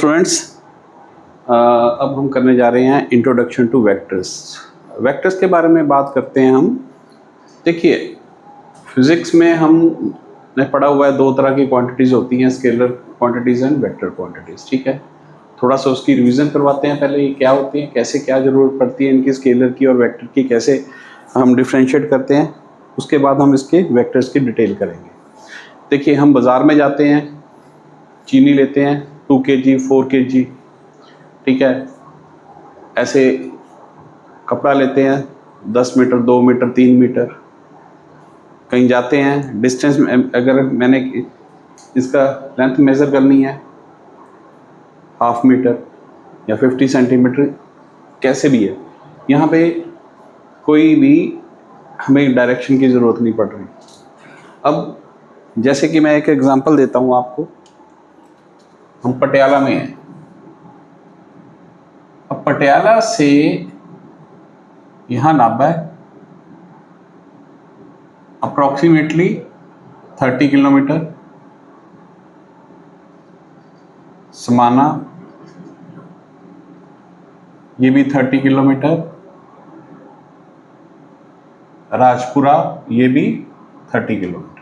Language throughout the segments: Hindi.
स्टूडेंट्स, अब हम करने जा रहे हैं इंट्रोडक्शन टू वेक्टर्स। वेक्टर्स के बारे में बात करते हैं हम। देखिए, फिज़िक्स में हमने पढ़ा हुआ है दो तरह की क्वांटिटीज़ होती हैं, scalar quantities and vector quantities. ठीक है, थोड़ा सा उसकी रिवीजन करवाते हैं पहले, ये क्या होती हैं, कैसे क्या ज़रूरत पड़ती है इनकी, स्केलर की और वेक्टर की, कैसे हम डिफ्रेंशिएट करते हैं। उसके बाद हम इसके वेक्टर्स की डिटेल करेंगे। देखिए, हम बाज़ार में जाते हैं, चीनी लेते हैं 2 kg 4 kg, ठीक है, ऐसे कपड़ा लेते हैं 10 मीटर 2 मीटर 3 मीटर। कहीं जाते हैं, डिस्टेंस अगर मैंने इसका लेंथ मेज़र करनी है 1/2 मीटर या 50 सेंटीमीटर, कैसे भी है, यहाँ पे कोई भी हमें डायरेक्शन की ज़रूरत नहीं पड़ रही। अब जैसे कि मैं एक एग्जांपल देता हूँ आपको, हम पटियाला में हैं। अब पटियाला से यहाँ नाभा है अप्रॉक्सीमेटली 30 किलोमीटर, समाना ये भी 30 किलोमीटर, राजपुरा ये भी 30 किलोमीटर।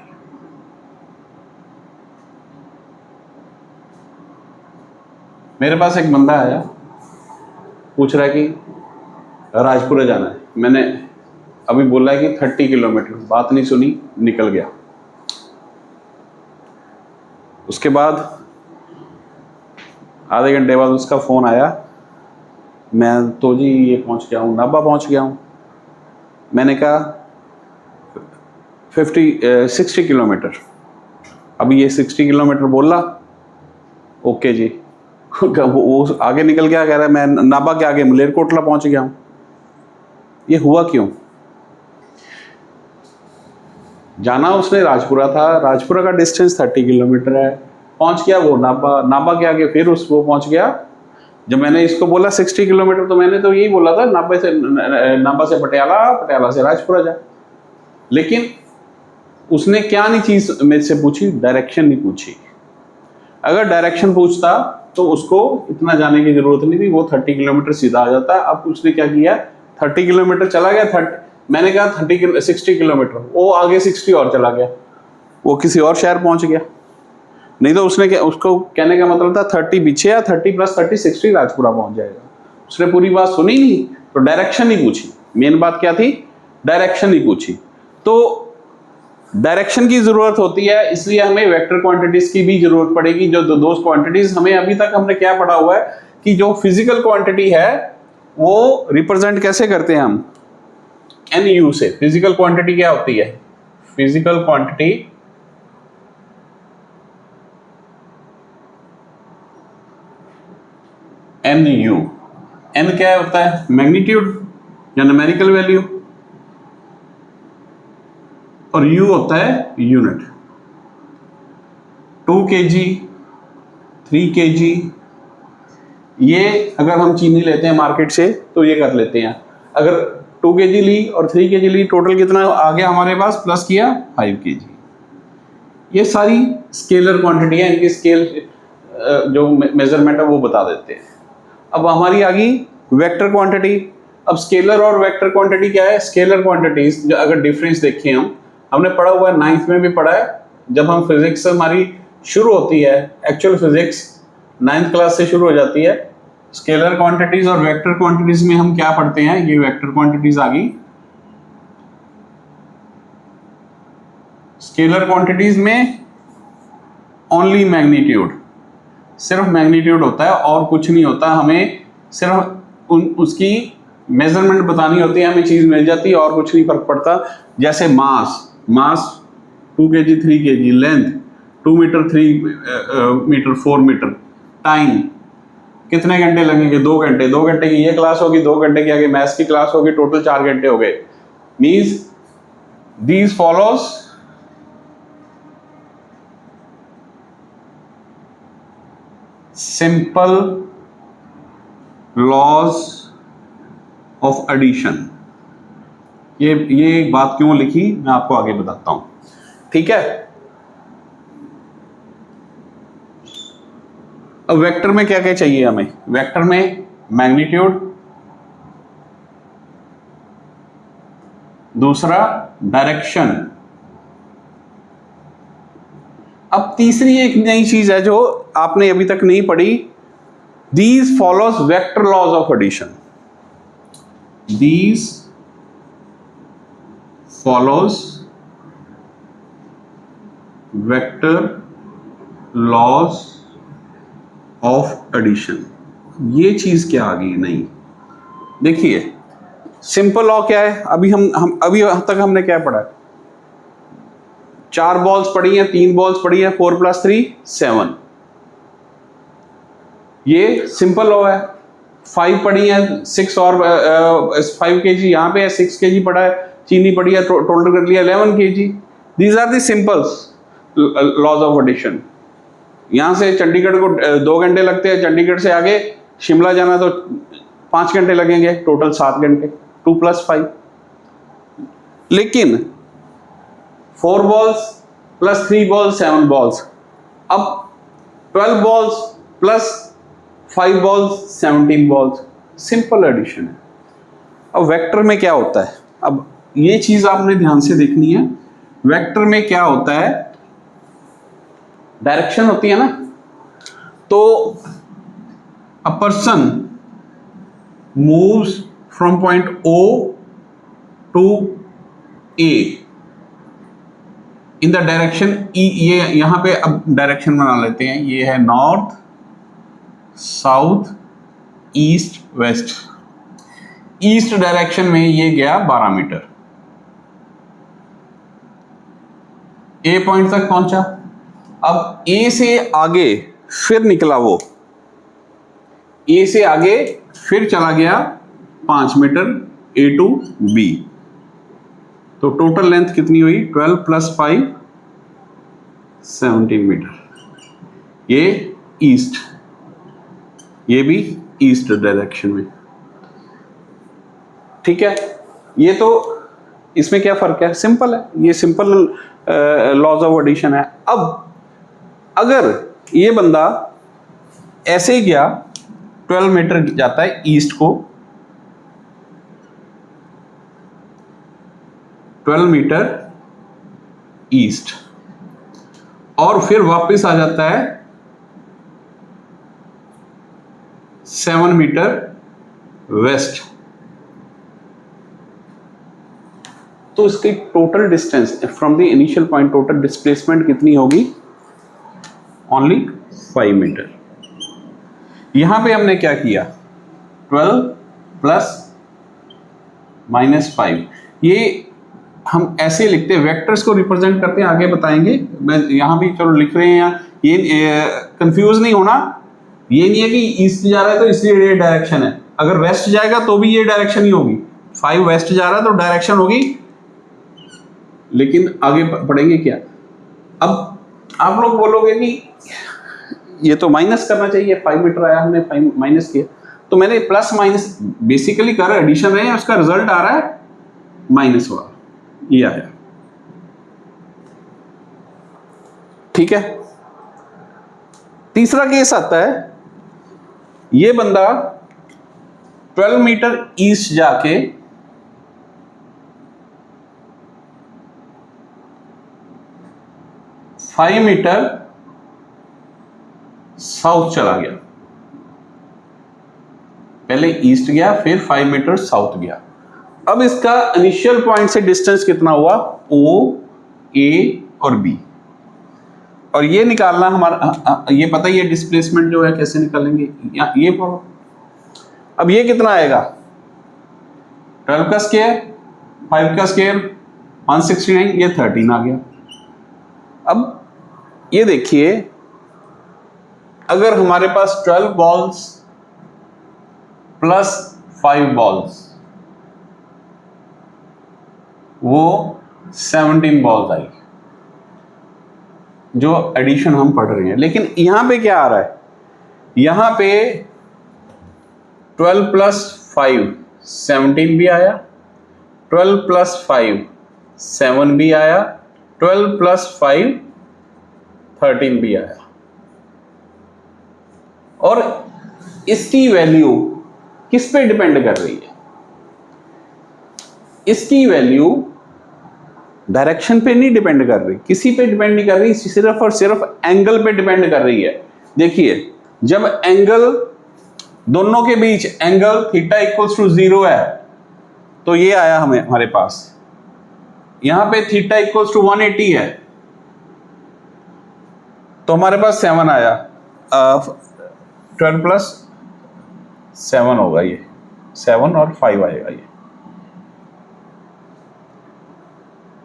मेरे पास एक बंदा आया, पूछ रहा है कि राजपुरा जाना है। मैंने अभी बोला है कि 30 किलोमीटर, बात नहीं सुनी, निकल गया। उसके बाद आधे घंटे बाद उसका फ़ोन आया, मैं तो जी ये पहुंच गया हूँ, नाभा पहुंच गया हूँ। मैंने कहा 60 किलोमीटर। अभी ये 60 किलोमीटर बोला, ओके जी। वो आगे निकल गया, कह रहा है मैं नाभा के आगे मलेरकोटला पहुंच गया हूँ। ये हुआ क्यों? जाना उसने राजपुरा था, राजपुरा का डिस्टेंस 30 किलोमीटर है, पहुंच गया वो नाभा, नाभा के आगे फिर वो पहुंच गया। जब मैंने इसको बोला 60 किलोमीटर, तो मैंने तो यही बोला था नाभा से पटियाला, पटियाला से राजपुरा जा। लेकिन उसने क्या नहीं चीज मेरे से पूछी, डायरेक्शन नहीं पूछी। अगर डायरेक्शन पूछता तो उसको इतना जाने की जरूरत नहीं थी, वो 30 किलोमीटर सीधा आ जाता। अब उसने क्या किया, 30 किलोमीटर चला गया, मैंने कहा 60 किलोमीटर, वो आगे 60 और चला गया, वो किसी और शहर पहुंच गया। नहीं तो उसको कहने का मतलब था 30 पीछे या 30 + 30 60 राजपुरा पहुंच जाएगा। उसने पूरी बात सुनी नहीं, तो डायरेक्शन नहीं पूछी। मेन बात क्या थी, डायरेक्शन नहीं पूछी। तो डायरेक्शन की जरूरत होती है, इसलिए हमें वेक्टर क्वांटिटीज की भी जरूरत पड़ेगी। जो दो क्वांटिटीज हमें अभी तक हमने क्या पढ़ा हुआ है कि जो फिजिकल क्वांटिटी है वो रिप्रेजेंट कैसे करते हैं हम, NU से। फिजिकल क्वांटिटी क्या होती है, फिजिकल क्वांटिटी NU। N क्या होता है, मैग्नीट्यूड या न्यूमेरिकल वैल्यू, और U होता है यूनिट। 2 kg 3 kg, ये अगर हम चीनी लेते हैं मार्केट से तो ये कर लेते हैं। अगर 2 kg ली और 3 kg ली, टोटल कितना आ गया हमारे पास, प्लस किया 5 kg। ये सारी स्केलर क्वांटिटी है, इनकी स्केल जो मेजरमेंट है वो बता देते हैं। अब हमारी आ गई वेक्टर क्वांटिटी। अब स्केलर और वेक्टर क्वांटिटी क्या है, स्केलर क्वांटिटीज अगर डिफरेंस देखें, हमने पढ़ा हुआ है, 9th में भी पढ़ा है। जब हम फिजिक्स हमारी शुरू होती है, एक्चुअल फिजिक्स 9th क्लास से शुरू हो जाती है। स्केलर क्वांटिटीज और वेक्टर क्वांटिटीज में हम क्या पढ़ते हैं, ये वेक्टर क्वांटिटीज आ गई। स्केलर क्वांटिटीज में ओनली मैग्नीट्यूड, सिर्फ मैग्नीट्यूड होता है और कुछ नहीं होता। हमें सिर्फ उसकी मेजरमेंट बतानी होती है, हमें चीज मिल जाती है और कुछ नहीं फर्क पड़ता। जैसे mass 2 kg 3 kg, length 2 metre 3 metre 4 metre, time कितने घंटे लगेंगे, 2 घंटे। 2 घंटे की ये क्लास होगी, 2 घंटे की आगे मैथ्स की क्लास होगी, टोटल 4 घंटे हो गए। Means these follows simple laws of addition. ये बात क्यों लिखी मैं आपको आगे बताता हूं, ठीक है। अब वेक्टर में क्या क्या चाहिए हमें? वेक्टर में मैग्नीट्यूड, दूसरा डायरेक्शन। अब तीसरी एक नई चीज है जो आपने अभी तक नहीं पढ़ी, these follows vector laws of addition. These follows vector laws of addition. ये चीज क्या आ गई? नहीं, देखिए सिंपल लॉ क्या है? अभी हम अभी तक हमने क्या पढ़ा? 4 बॉल्स पड़ी हैं, 3 बॉल्स पड़ी हैं, 4 + 3 7। ये सिंपल लॉ है। 5 पड़ी है, 6 और 5 kg यहाँ पे है, 6 kg पड़ा है, चीनी पड़ी है, टोटल कर लिया 11 kg। These are the simples laws of addition. यहाँ से चंडीगढ़ को 2 घंटे लगते हैं, चंडीगढ़ से आगे शिमला जाना तो 5 घंटे लगेंगे, टोटल 7 घंटे, 2 + 5। लेकिन 4 बॉल्स + 3 बॉल्स 7 बॉल्स, अब 12 बॉल्स + 5 बॉल्स 17 बॉल्स, सिंपल एडिशन है। अब वेक्टर में क्या होता है? अब ये चीज आपने ध्यान से देखनी है। वेक्टर में क्या होता है? डायरेक्शन होती है ना, तो a person moves from point O to A in the direction E। ये यहां पे अब डायरेक्शन बना लेते हैं, ये है north, south, east, west. East direction में ये गया 12 मीटर, ए पॉइंट तक पहुंचा। अब ए से आगे फिर निकला, वो ए से आगे फिर चला गया 5 मीटर A टू B, तो टोटल लेंथ कितनी हुई? 12 + 5 17 मीटर। ये ईस्ट, ये भी ईस्ट डायरेक्शन में। ठीक है, ये तो इसमें क्या फर्क है? सिंपल है, ये सिंपल लॉज ऑफ एडिशन है। अब अगर ये बंदा ऐसे ही गया, 12 मीटर जाता है ईस्ट को, 12 मीटर ईस्ट, और फिर वापस आ जाता है 7 मीटर वेस्ट, तो इसकी total distance from the initial point, total displacement कितनी होगी? Only 5 metre. यहां पे हमने क्या किया? 12 + -5, ये हम ऐसे लिखते हैं, वेक्टर्स को रिप्रेजेंट करते हैं, आगे बताएंगे। मैं यहां भी चलो लिख रहे हैं, ये कंफ्यूज नहीं होना। ये नहीं है कि ईस्ट जा रहा है तो इसलिए ये डायरेक्शन है, अगर वेस्ट जाएगा तो भी ये डायरेक्शन ही होगी। 5 वेस्ट जा रहा है तो डायरेक्शन होगी, लेकिन आगे पढ़ेंगे क्या। अब आप लोग बोलोगे कि ये तो माइनस करना चाहिए, 5 मीटर आया, हमने 5 माइनस किया, तो मैंने प्लस माइनस बेसिकली कर एडिशन है, उसका रिजल्ट आ रहा है माइनस वाला, ये आया। ठीक है, तीसरा केस आता है, ये बंदा 12 मीटर ईस्ट जाके 5 मीटर साउथ चला गया। पहले ईस्ट गया, फिर 5 मीटर साउथ गया। अब इसका इनिशियल पॉइंट से डिस्टेंस कितना हुआ? O, A और B, और ये निकालना हमारा, ये पता ही है डिस्प्लेसमेंट जो है कैसे निकालेंगे, ये पढ़ो। अब ये कितना आएगा? 12 का स्क्वायर, 5 का स्क्वायर 169, ये 13 आ गया। अब ये देखिए, अगर हमारे पास 12 बॉल्स + 5 बॉल्स, वो 17 बॉल्स आई, जो एडिशन हम पढ़ रहे हैं। लेकिन यहां पे क्या आ रहा है? यहां पे 12 + 5 17 भी आया, 12 + 5 7 भी आया, 12 + 5 13 भी आया। और इसकी वैल्यू किस पे डिपेंड कर रही है? इसकी वैल्यू डायरेक्शन पे नहीं डिपेंड कर रही, किसी पे डिपेंड नहीं कर रही, सिर्फ और सिर्फ एंगल पे डिपेंड कर रही है। देखिए, जब एंगल दोनों के बीच एंगल थीटा इक्वल्स टू 0 है, तो ये आया हमारे पास, यहां पे थीटा इक्वल्स टू 180 है, तो हमारे पास 7 आया, 12 प्लस 7 होगा, ये 7 और 5 आएगा,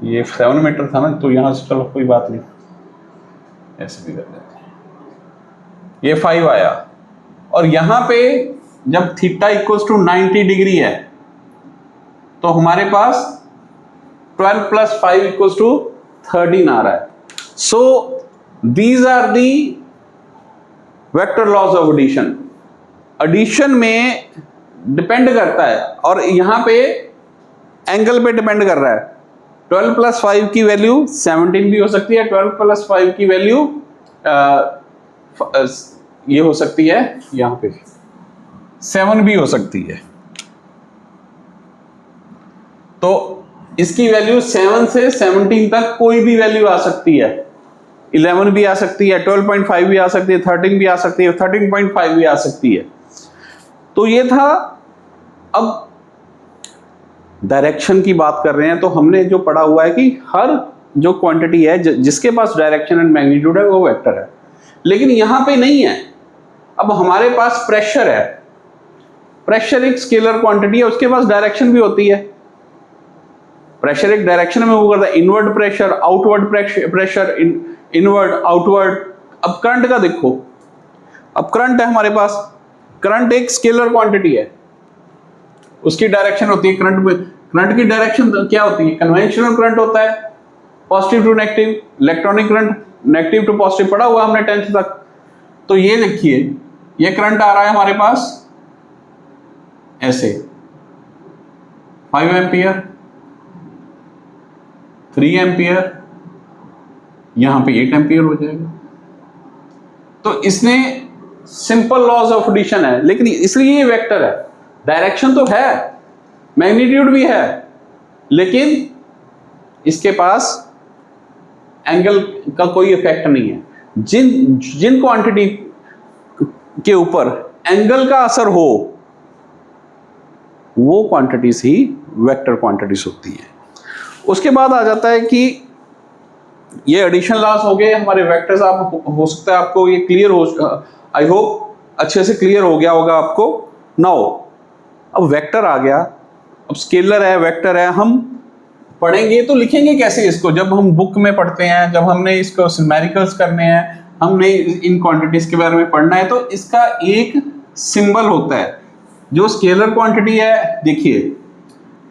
ये 7 मीटर था ना, तो यहां से चलो कोई बात नहीं, ऐसे भी कर देते हैं, ये 5 आया। और यहां पे जब थीटा इक्वल्स टू 90 डिग्री है, तो हमारे पास 12 प्लस 5 इक्वल्स टू 13 आ रहा है। So these are the vector laws of addition. Addition में डिपेंड करता है, और यहां पे एंगल पे डिपेंड कर रहा है। 12 प्लस 5 की वैल्यू 17 भी हो सकती है, 12 प्लस 5 की वैल्यू ये हो सकती है, यहां पे 7 भी हो सकती है। तो इसकी वैल्यू 7 से 17 तक कोई भी वैल्यू आ सकती है, 11 भी आ सकती है, 12.5 भी आ सकती है, 13 भी आ सकती है, 13.5 भी आ सकती है। तो ये था। अब डायरेक्शन की बात कर रहे हैं, तो हमने जो पढ़ा हुआ है कि हर जो क्वांटिटी है जिसके पास डायरेक्शन एंड मैग्नीट्यूड है वो वेक्टर है, लेकिन यहां पे नहीं है। अब हमारे पास प्रेशर है, प्रेशर एक स्केलर क्वांटिटी है, उसके पास डायरेक्शन भी होती है। प्रेशर एक डायरेक्शन में मूव करता है, inward pressure, outward pressure, inward, outward. अब करंट का देखो, अब करंट है हमारे पास, करंट एक स्केलर क्वांटिटी है, उसकी डायरेक्शन होती है करंट में। करंट की डायरेक्शन क्या होती है? कन्वेंशनल करंट होता है, positive to negative, electronic current negative to positive, पढ़ा हुआ हमने 10th तक। तो ये देखिए, ये करंट आ रहा है हमारे पास ऐसे 5 एम्पियर, 3 एम्पियर, यहां पे 8 एम्पियर हो जाएगा। तो इसने सिंपल लॉज ऑफ एडिशन है, लेकिन इसलिए ये वेक्टर है। डायरेक्शन तो है, मैग्नीट्यूड भी है, लेकिन इसके पास एंगल का कोई इफेक्ट नहीं है। जिन क्वांटिटी के ऊपर एंगल का असर हो, वो क्वांटिटीज ही वेक्टर क्वांटिटीज होती हैं। उसके बाद आ जाता है कि ये एडिशन लॉस हो गए हमारे वेक्टर्स। आप हो सकता है आपको ये क्लियर हो, आई होप अच्छे से क्लियर हो गया होगा आपको। नाउ अब वेक्टर आ गया, अब स्केलर है, वेक्टर है, हम पढ़ेंगे तो लिखेंगे कैसे इसको? जब हम बुक में पढ़ते हैं, जब हमने इसको न्यूमेरिकल्स करने हैं, हमने इन क्वांटिटीज के बारे में पढ़ना है, तो इसका एक सिंबल होता है जो स्केलर क्वांटिटी है। देखिए,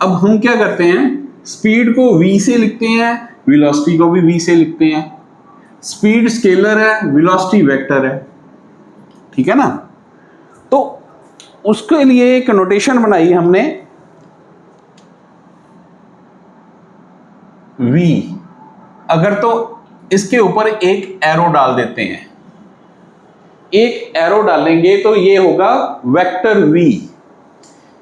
अब हम क्या करते हैं, स्पीड को v से लिखते हैं, वेलोसिटी को भी v से लिखते हैं। स्पीड स्केलर है, वेलोसिटी वेक्टर है, ठीक है ना? तो उसके लिए एक नोटेशन बनाई हमने, v। अगर तो इसके ऊपर एक एरो डाल देते हैं, एक एरो डालेंगे तो ये होगा वेक्टर v।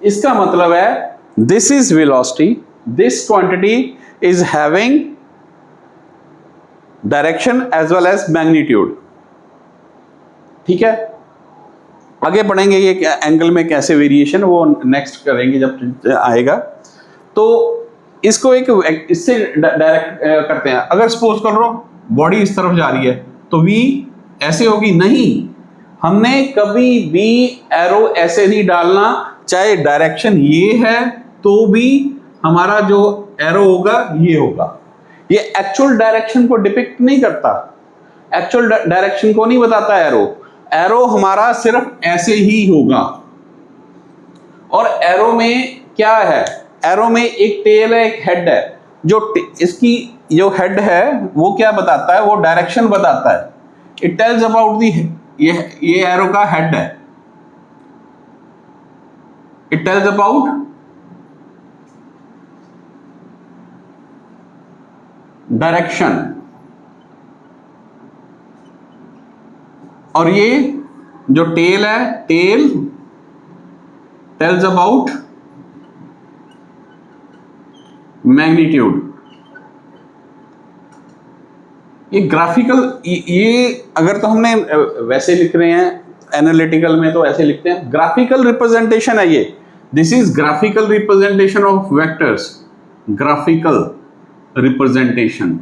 इसका मतलब है this is velocity, this quantity is having direction as well as magnitude, ठीक है? आगे पढ़ेंगे ये एंगल में कैसे वेरिएशन, वो नेक्स्ट करेंगे जब आएगा। तो इसको एक इससे डायरेक्ट करते हैं। अगर सपोज कर लो बॉडी इस तरफ जा रही है, तो v ऐसे होगी, नहीं, हमने कभी भी एरो ऐसे नहीं डालना। चाहे डायरेक्शन ये है तो भी हमारा जो एरो होगा ये होगा। ये एक्चुअल डायरेक्शन को डिपिक्ट नहीं करता, एक्चुअल डायरेक्शन को नहीं बताता एरो। एरो हमारा सिर्फ ऐसे ही होगा। और एरो में क्या है? एरो में एक टेल है, एक हेड है। जो इसकी जो हेड है वो क्या बताता है? वो डायरेक्शन बताता है। इट टेल्स अबाउट दी, ये एरो का हेड है, इट टेल्स अबाउट डायरेक्शन। और ये जो टेल है, टेल टेल्स अबाउट मैग्नीट्यूड। ये ग्राफिकल, ये अगर तो हमने वैसे लिख रहे हैं एनालिटिकल में तो ऐसे लिखते हैं, ग्राफिकल रिप्रेजेंटेशन है ये। This is graphical representation of vectors, graphical representation.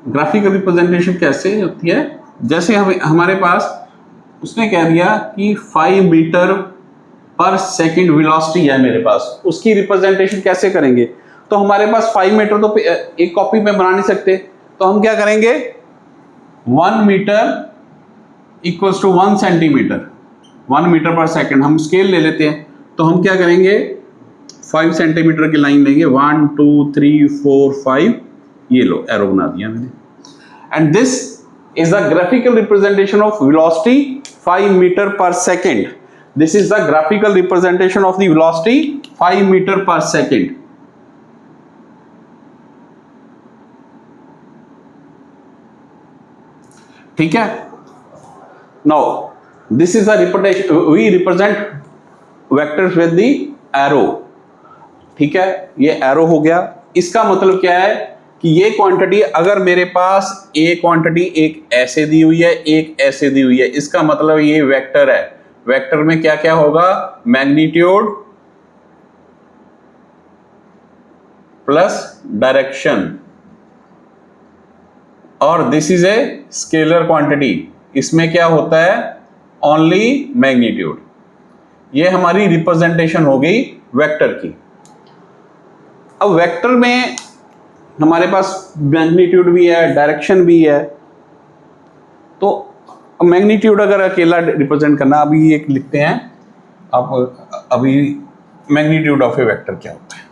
Graphical representation कैसे होती है? जैसे हमारे पास उसने कह दिया कि 5 मीटर पर सेकंड वेलोसिटी है मेरे पास, उसकी रिप्रेजेंटेशन कैसे करेंगे? तो हमारे पास 5 मीटर तो एक कॉपी में बना नहीं सकते, तो हम क्या करेंगे, 1 metre equals to 1 centimetre, 1 metre पर सेकंड हम स्केल ले लेते हैं। तो हम क्या करेंगे, 5 सेंटीमीटर की लाइन लेंगे, 1 2 3 4 5, ये लो एरो बना दिया मैंने। And this is the graphical representation of velocity 5 metre पर second. This is the graphical representation of the velocity 5 meter per second. ठीक है? Now, this is a representation. We represent vectors with the arrow. ठीक है? ये arrow हो गया। इसका मतलब क्या है कि ये क्वांटिटी, अगर मेरे पास A क्वांटिटी एक ऐसे दी हुई है, एक ऐसे दी हुई है, इसका मतलब ये वेक्टर है। वेक्टर में क्या क्या होगा, मैग्नीट्यूड प्लस डायरेक्शन, और this is a scalar quantity, इसमें क्या होता है, ओनली मैग्नीट्यूड। ये हमारी रिप्रेजेंटेशन हो गई वेक्टर की। अब वेक्टर में हमारे पास मैग्नीट्यूड भी है, डायरेक्शन भी है। तो मैग्नीट्यूड अगर अकेला रिप्रेजेंट करना, अभी एक लिखते हैं आप, अभी मैग्नीट्यूड ऑफ ए वेक्टर क्या होता है,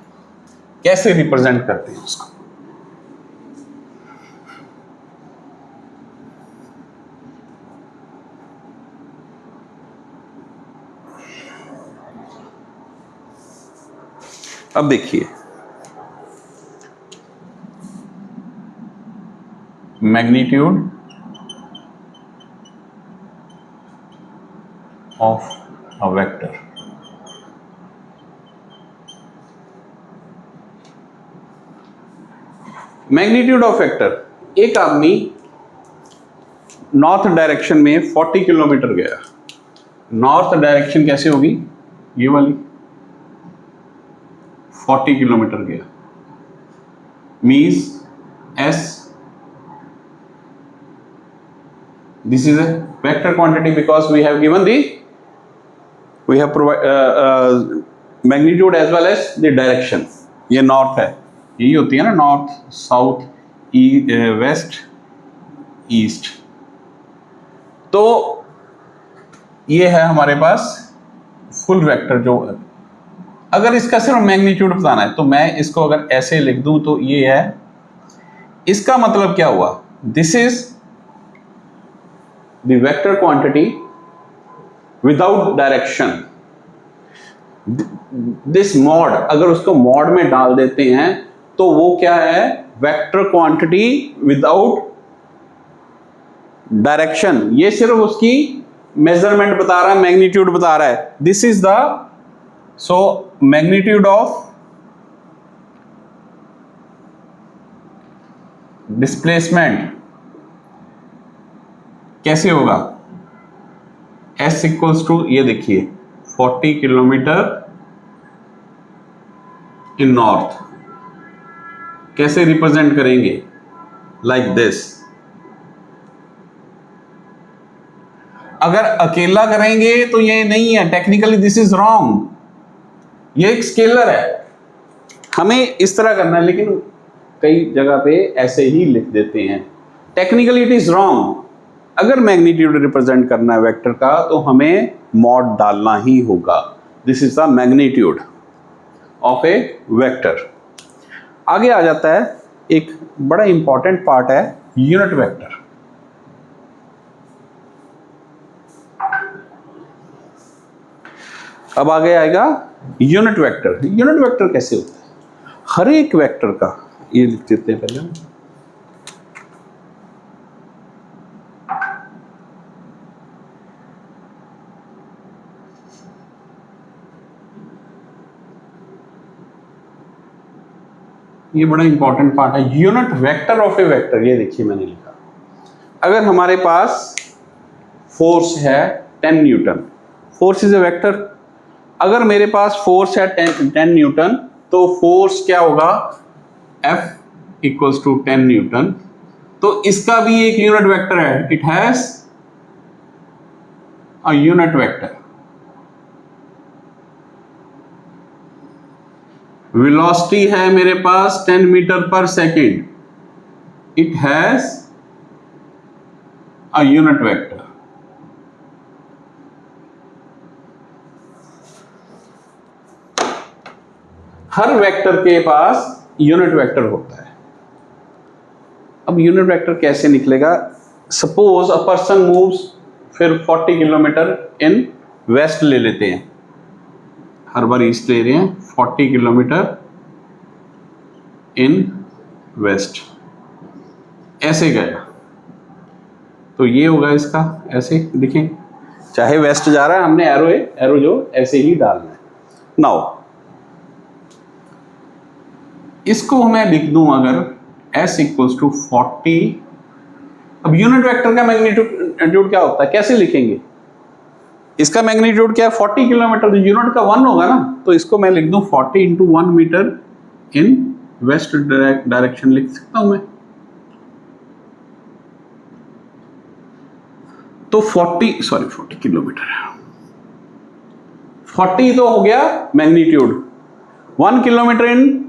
कैसे रिप्रेजेंट करते हैं उसको। अब देखिए, magnitude of a vector, magnitude of vector. एक आदमी नॉर्थ डायरेक्शन में 40 किलोमीटर गया। नॉर्थ डायरेक्शन कैसे होगी, ये वाली, 40 किलोमीटर गया, means S, this is a vector quantity because we have given the, we have magnitude as well as the direction। ये नॉर्थ है, यही होती है ना, नॉर्थ साउथ वेस्ट ईस्ट। तो ये है हमारे पास फुल वेक्टर। जो अगर इसका सिर्फ मैग्नीट्यूड बताना है तो मैं इसको अगर ऐसे लिख दूं तो ये है, इसका मतलब क्या हुआ, this is the vector quantity without direction. This mod, अगर उसको मॉड में डाल देते हैं तो वो क्या है, वेक्टर क्वांटिटी विदाउट डायरेक्शन। ये सिर्फ उसकी मेजरमेंट बता रहा है, मैग्नीट्यूड बता रहा है। This is the, so magnitude of displacement कैसे होगा, S इक्वल्स टू, ये देखिए 40 किलोमीटर इन नॉर्थ, कैसे रिप्रेजेंट करेंगे, लाइक दिस। अगर अकेला करेंगे तो ये नहीं है, टेक्निकली दिस इज रॉन्ग, ये एक स्केलर है, हमें इस तरह करना है, लेकिन कई जगह पे ऐसे ही लिख देते हैं, टेक्निकली इट इज रॉन्ग। अगर मैग्नीट्यूड रिप्रेजेंट करना है वेक्टर का तो हमें मॉड डालना ही होगा। This is the magnitude of A vector. आगे आ जाता है एक बड़ा इंपॉर्टेंट पार्ट है यूनिट वेक्टर। अब आगे आएगा यूनिट वेक्टर। यूनिट वेक्टर कैसे होता है, हर एक वेक्टर का ये लिख देते हैं पहले। ये बड़ा इंपॉर्टेंट पार्ट है, unit vector of A vector. ये देखिए मैंने लिखा, अगर हमारे पास फोर्स है 10 Newton, force is a vector. अगर मेरे पास फोर्स है 10 न्यूटन, तो फोर्स क्या होगा, F इक्वल्स टू 10 न्यूटन। तो इसका भी एक यूनिट वेक्टर है, it has a unit vector. Velocity है मेरे पास 10 मीटर पर second, it has a unit vector. Her vector के पास यूनिट वेक्टर होता है। अब यूनिट वेक्टर कैसे निकलेगा, सपोज अ पर्सन मूव्स, फिर 40 किलोमीटर इन वेस्ट ले लेते हैं, हर बार ईस्ट ले रहे हैं, 40 किलोमीटर इन वेस्ट, ऐसे गया, तो ये होगा इसका, ऐसे देखें, चाहे वेस्ट जा रहा है, हमने एरो जो ऐसे ही डालना है। नाउ इसको मैं लिख दूं अगर S इक्वल्स टू 40, अब यूनिट वेक्टर का मैग्नीट्यूड क्या होता है, कैसे लिखेंगे, इसका मैग्नीट्यूड क्या है 40 किलोमीटर, तो यूनिट का 1 होगा ना, तो इसको मैं लिख दूं 40 इंटू 1 मीटर इन वेस्ट डायरेक्शन लिख सकता हूं मैं। तो 40 किलोमीटर, 40 तो हो गया magnitude, 1 kilometre in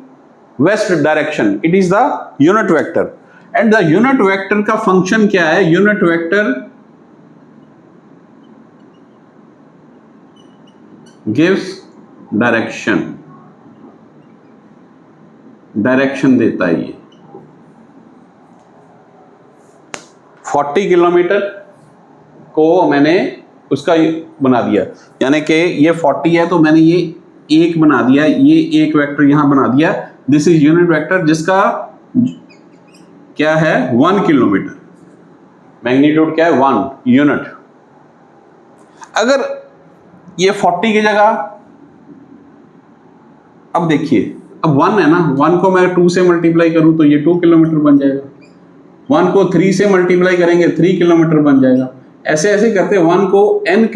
west direction, it is the unit vector. And the unit vector का फंक्शन क्या है, यूनिट वेक्टर गिव्स डायरेक्शन देता है। ये 40 किलोमीटर को मैंने उसका बना दिया, यानी कि ये 40 है तो मैंने ये एक बना दिया, ये एक वेक्टर यहां बना दिया, दिस इज यूनिट वेक्टर, जिसका क्या है 1 किलोमीटर, मैग्नीट्यूड क्या है 1 यूनिट। अगर ये 40 की जगह, अब देखिए, अब 1 है ना, 1 को मैं 2 से मल्टीप्लाई करूं तो ये 2 किलोमीटर बन जाएगा, 1 को 3 से मल्टीप्लाई करेंगे 3 किलोमीटर बन जाएगा, ऐसे ऐसे करते 1 को n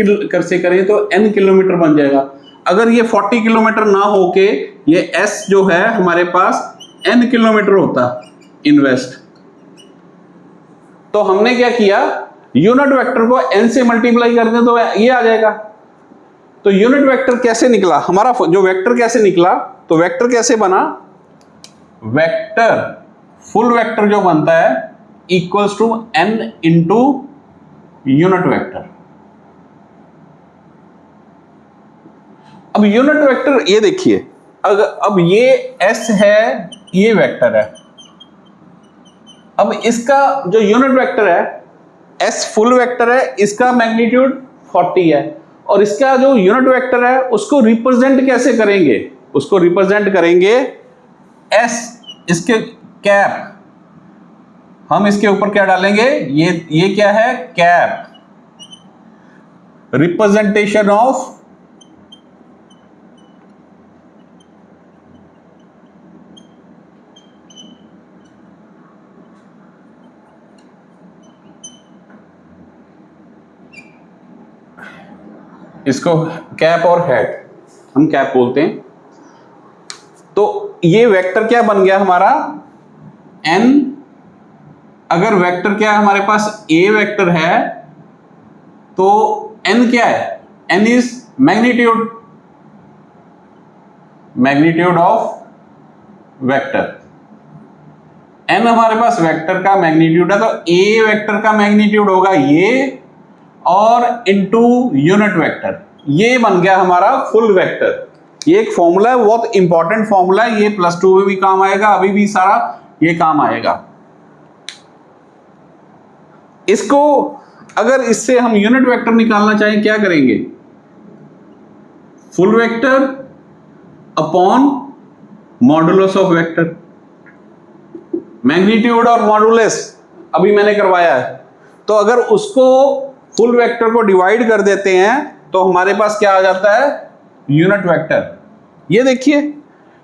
से करें तो n किलोमीटर बन जाएगा। अगर ये 40 किलोमीटर ना होके ये S जो है हमारे पास n किलोमीटर होता इन वेस्ट, तो हमने क्या किया, यूनिट वेक्टर को n से मल्टीप्लाई कर दें तो ये आ जाएगा। तो यूनिट वेक्टर कैसे निकला हमारा, जो वेक्टर कैसे निकला, तो वेक्टर कैसे बना, वेक्टर फुल वेक्टर जो बनता है equals to n into unit vector. अब यूनिट वेक्टर ये देखिए, अब ये S है, ये वेक्टर है, अब इसका जो यूनिट वेक्टर है S फुल वेक्टर है, इसका मैग्नीट्यूड 40 है, और इसका जो यूनिट वेक्टर है उसको रिप्रेजेंट कैसे करेंगे, उसको रिप्रेजेंट करेंगे S, इसके कैप, हम इसके ऊपर क्या डालेंगे, ये क्या है कैप, रिप्रेजेंटेशन ऑफ इसको कैप और हेड, हम कैप बोलते हैं। तो ये वेक्टर क्या बन गया हमारा n, अगर वेक्टर क्या है हमारे पास a वेक्टर है तो n क्या है, n is magnitude of vector, n हमारे पास वेक्टर का मैग्नीट्यूड है, तो a वेक्टर का मैग्नीट्यूड होगा ये, और इनटू यूनिट वेक्टर, ये बन गया हमारा फुल वेक्टर। ये एक फॉर्मूला है, बहुत इंपॉर्टेंट फॉर्मूला है, ये +2 में भी काम आएगा, अभी भी सारा ये काम आएगा। इसको अगर इससे हम यूनिट वेक्टर निकालना चाहें क्या करेंगे, full vector upon modulus of vector, magnitude और मॉडुलस अभी मैंने करवाया है। तो अगर उसको फुल वेक्टर को डिवाइड कर देते हैं तो हमारे पास क्या आ जाता है, यूनिट वेक्टर। ये देखिए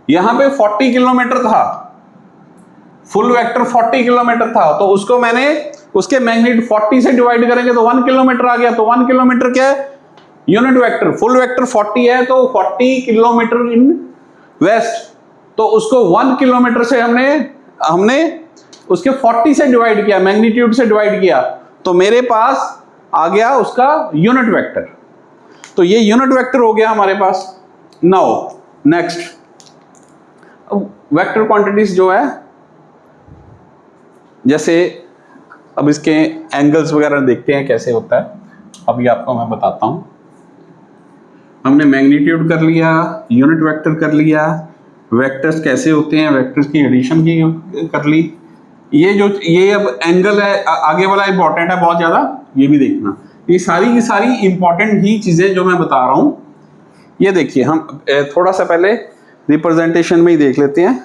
यहां पे 40 किलोमीटर था, फुल वेक्टर 40 किलोमीटर था, तो उसको मैंने उसके मैग्नीट्यूड 40 से डिवाइड करेंगे तो 1 किलोमीटर आ गया। तो 1 किलोमीटर क्या है, यूनिट वेक्टर। फुल वेक्टर 40 है तो 40 किलोमीटर इन वेस्ट, तो उसको 1 किलोमीटर से हमने उसके 40 से डिवाइड किया, मैग्नीट्यूड से डिवाइड किया, तो मेरे पास आ गया उसका यूनिट वेक्टर। तो ये यूनिट वेक्टर हो गया हमारे पास। नाउ नेक्स्ट, वेक्टर क्वांटिटीज जो है, जैसे अब इसके एंगल्स वगैरह देखते हैं कैसे होता है, अभी आपको मैं बताता हूं। हमने मैग्नीट्यूड कर लिया, यूनिट वेक्टर कर लिया, वेक्टर्स कैसे होते हैं, वेक्टर्स की एडिशन की कर ली। ये अब एंगल है, आगे वाला इंपॉर्टेंट है बहुत ज्यादा, ये भी देखना। ये सारी की सारी इंपॉर्टेंट ही चीजें जो मैं बता रहा हूं। ये देखिए, हम थोड़ा सा पहले रिप्रेजेंटेशन में ही देख लेते हैं।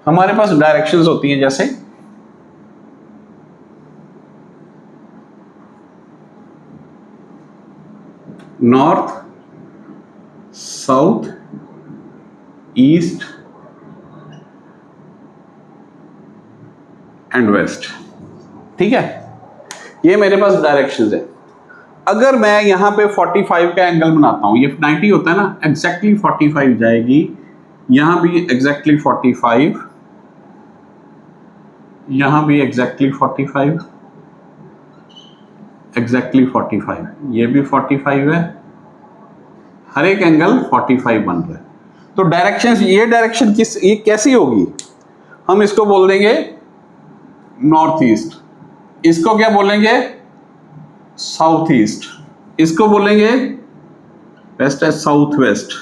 हमारे पास डायरेक्शंस होती हैं, जैसे north, south, east and west. ठीक है, ये मेरे पास डायरेक्शंस है। अगर मैं यहां पे 45 का एंगल बनाता हूं, ये 90 होता है ना, एग्जैक्टली 45 जाएगी, यहां भी एग्जैक्टली 45, यहां भी एग्जैक्टली 45, एग्जैक्टली 45, ये भी 45 है, हर एक एंगल 45 बन रहा है। तो डायरेक्शन, ये डायरेक्शन ये कैसी होगी, हम इसको बोल देंगे नॉर्थ ईस्ट, इसको क्या बोलेंगे साउथ ईस्ट, इसको बोलेंगे वेस्ट है साउथ वेस्ट,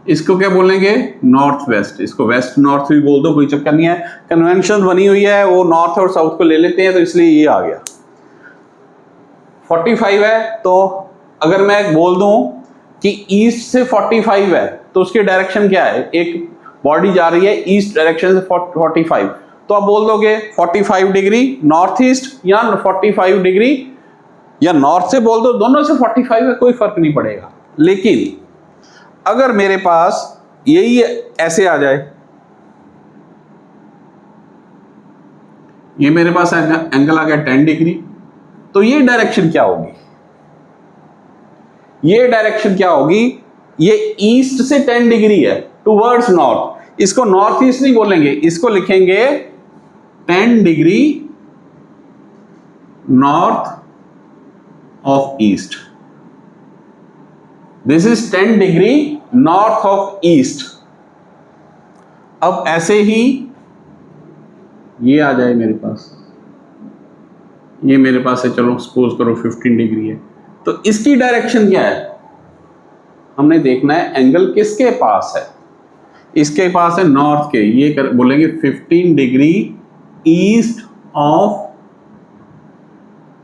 इसको क्या बोलेंगे नॉर्थ वेस्ट, इसको वेस्ट नॉर्थ भी बोल दो, कोई चक्कर नहीं है। कन्वेंशन बनी हुई है, वो नॉर्थ और साउथ को ले लेते हैं, तो इसलिए ये आ गया 45 है। तो अगर मैं बोल दूं कि ईस्ट से 45 है तो उसकी डायरेक्शन क्या है, एक बॉडी जा रही है ईस्ट डायरेक्शन से 45, तो आप बोल दोगे 45 डिग्री नॉर्थ ईस्ट या 45 डिग्री, या नॉर्थ से बोल दो, दोनों से 45 है, कोई फर्क नहीं पड़ेगा। लेकिन अगर मेरे पास यही ऐसे आ जाए, ये मेरे पास एंगल आ गया 10 डिग्री, तो ये डायरेक्शन क्या होगी, ये डायरेक्शन क्या होगी, ये ईस्ट से 10 डिग्री है टुवर्ड्स नॉर्थ, इसको नॉर्थ ईस्ट नहीं बोलेंगे, इसको लिखेंगे 10 degree north of east, this is 10 degree north of east. अब ऐसे ही ये आ जाए मेरे पास, ये मेरे पास है, चलो सपोज करो 15 डिग्री है, तो इसकी डायरेक्शन क्या है, हमने देखना है एंगल किसके पास है, इसके पास है नॉर्थ के, ये बोलेंगे 15 degree east of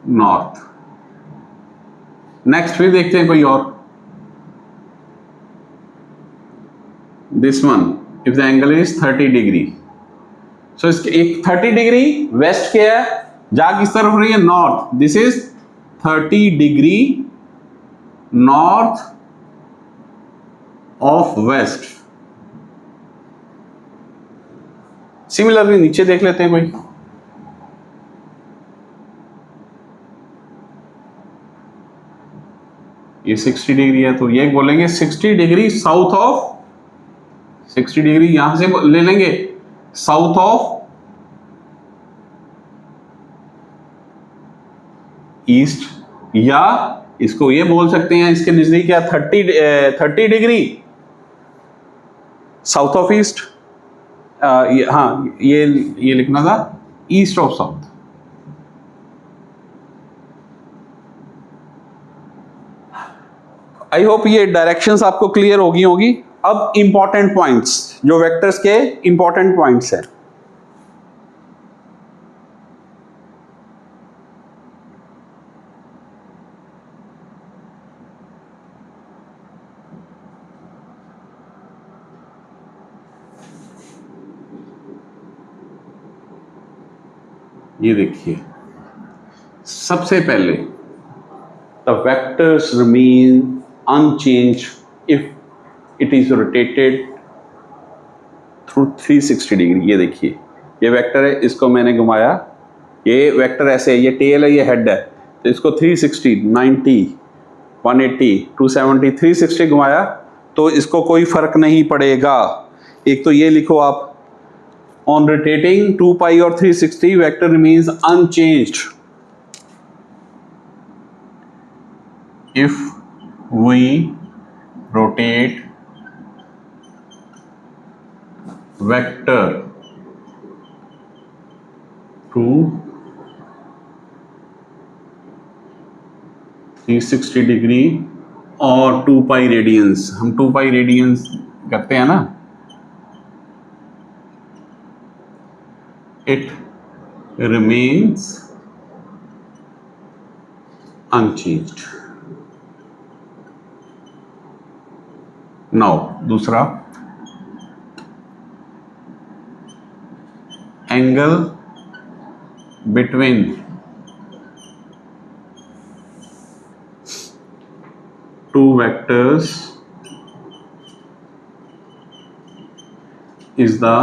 north. Next फिर देखते हैं कोई और, this one if the angle is 30 degree, so इसके एक 30 डिग्री वेस्ट के है, जा किस तरफ रही है north, this is 30 degree north of west. Similarly नीचे देख लेते हैं कोई, ये 60 डिग्री है, तो ये बोलेंगे 60 डिग्री साउथ ऑफ, 60 डिग्री यहां से ले लेंगे साउथ ऑफ ईस्ट, या इसको ये बोल सकते हैं इसके नजदीक क्या 30 डिग्री साउथ ऑफ ईस्ट, हाँ ये लिखना था east of south. I hope ये डायरेक्शंस आपको क्लियर होगी। अब इंपॉर्टेंट पॉइंट्स, जो वेक्टर्स के इंपॉर्टेंट पॉइंट्स हैं, ये देखिए, सबसे पहले the vectors remain unchange if it is rotated through 360 degree. ये देखिए, ये वेक्टर है, इसको मैंने घुमाया, ये वेक्टर ऐसे है, ये टेल है, ये हेड है, तो इसको 360, 90, 180, 270, 360 घुमाया तो इसको कोई फर्क नहीं पड़ेगा। एक तो ये लिखो आप, ऑन रोटेटिंग 2 पाई और 360 vector remains unchanged if we rotate vector to 360 degree और 2 पाई रेडियंस, हम 2 पाई रेडियंस करते हैं ना, इट रिमेन्स अनचेंज्ड। नाउ दूसरा, angle between two vectors is the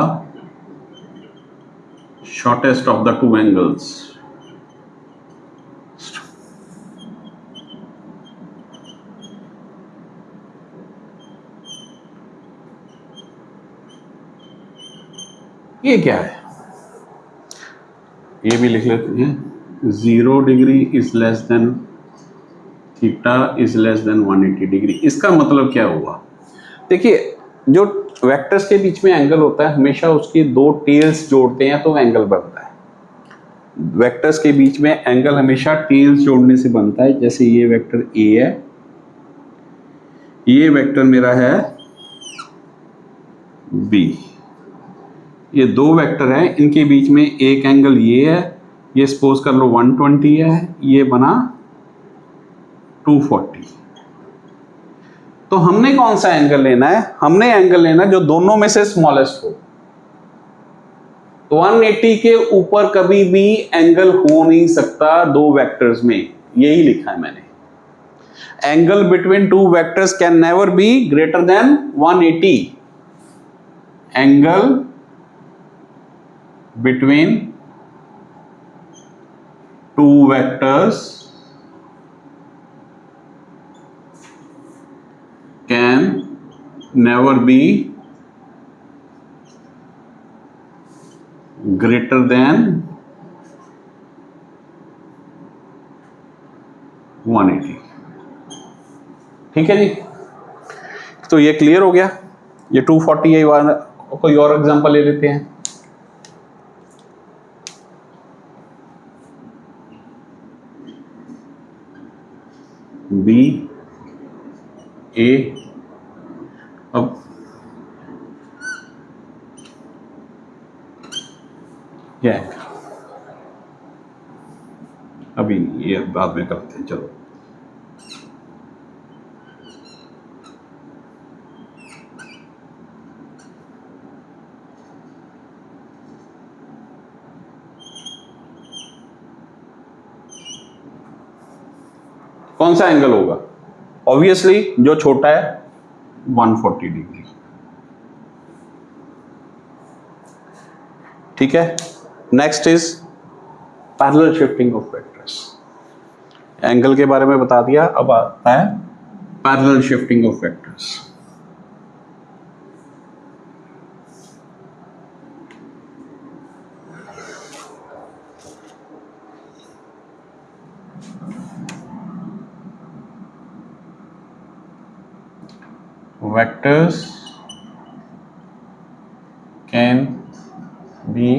shortest of the two angles. ये क्या है, ये भी लिख लेते हैं, 0 degree is less than theta is less than 180 degree. इसका मतलब क्या हुआ, देखिए जो वेक्टर्स के बीच में एंगल होता है हमेशा उसकी दो टेल्स जोड़ते हैं तो एंगल बनता है। वेक्टर्स के बीच में एंगल हमेशा टेल्स जोड़ने से बनता है। जैसे ये वेक्टर ए है, ये वेक्टर मेरा है बी, ये दो वेक्टर हैं, इनके बीच में एक एंगल ये है, ये सपोज कर लो 120 है, ये बना 240। तो हमने कौन सा एंगल लेना है, हमने एंगल लेना है जो दोनों में से स्मॉलेस्ट हो। 180 के ऊपर कभी भी एंगल हो नहीं सकता दो वेक्टर्स में, यही लिखा है मैंने, angle between two vectors can never be greater than 180। Angle between two vectors can never be greater than 180। ठीक है जी, तो ये क्लियर हो गया। ये 240 है, कोई और एग्जांपल ले लेते हैं। बी ए, अब क्या है, अभी ये बाद में करते हैं, चलो। कौन सा एंगल होगा, ऑब्वियसली जो छोटा है 140 डिग्री। ठीक है, next is parallel shifting of vectors. Angle के बारे में बता दिया, अब आता है parallel shifting of vectors. Vectors can be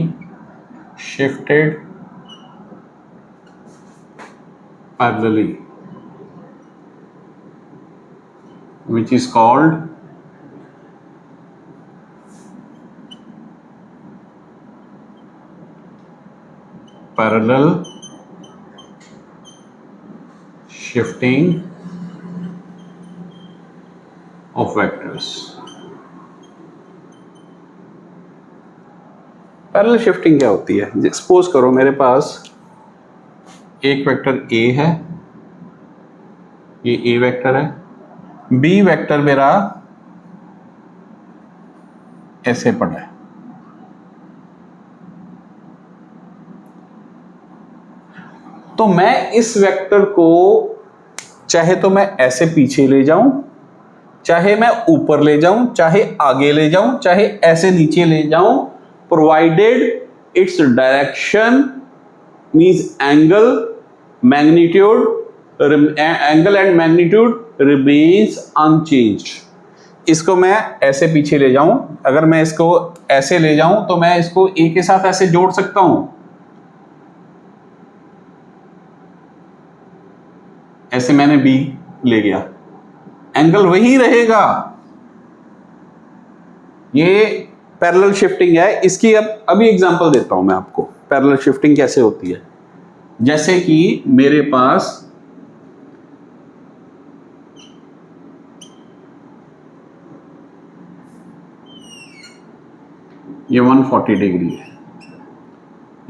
shifted parallelly, which is called parallel shifting of vectors। Parallel shifting क्या होती है? सपोज करो मेरे पास एक वेक्टर ए है, ये ए वेक्टर है, बी वेक्टर मेरा ऐसे पड़ा है, तो मैं इस वेक्टर को चाहे तो मैं ऐसे पीछे ले जाऊं, चाहे मैं ऊपर ले जाऊं, चाहे आगे ले जाऊं, चाहे ऐसे नीचे ले जाऊं, provided its direction means angle and magnitude remains unchanged. इसको मैं ऐसे पीछे ले जाऊं, अगर मैं इसको ऐसे ले जाऊं तो मैं इसको ए के साथ ऐसे जोड़ सकता हूं, ऐसे मैंने बी ले गया, एंगल वही रहेगा। ये पैरेलल शिफ्टिंग है। इसकी अब अभी एग्जांपल देता हूं मैं आपको, पैरेलल शिफ्टिंग कैसे होती है। जैसे कि मेरे पास ये 140 डिग्री है,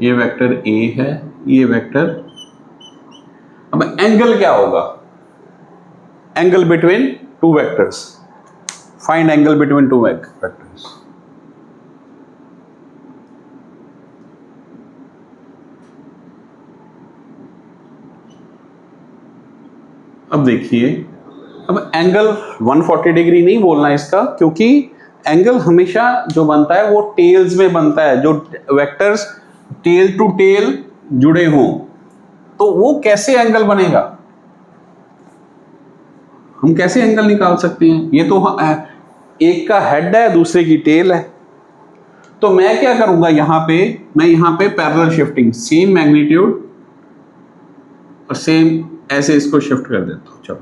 ये वेक्टर ए है, ये वेक्टर, अब एंगल क्या होगा? Angle between two vectors, find angle between two vectors. अब देखिए, अब एंगल 140 डिग्री नहीं बोलना इसका, क्योंकि एंगल हमेशा जो बनता है वो टेल्स में बनता है, जो वेक्टर्स टेल टू टेल जुड़े हों, तो वो कैसे एंगल बनेगा? हम कैसे एंगल निकाल सकते हैं? ये तो एक का हेड है, दूसरे की टेल है। तो मैं क्या करूंगा यहां पे, मैं यहां पे पैरेलल शिफ्टिंग, सेम मैग्नीट्यूड और सेम ऐसे इसको शिफ्ट कर देता हूं। चलो,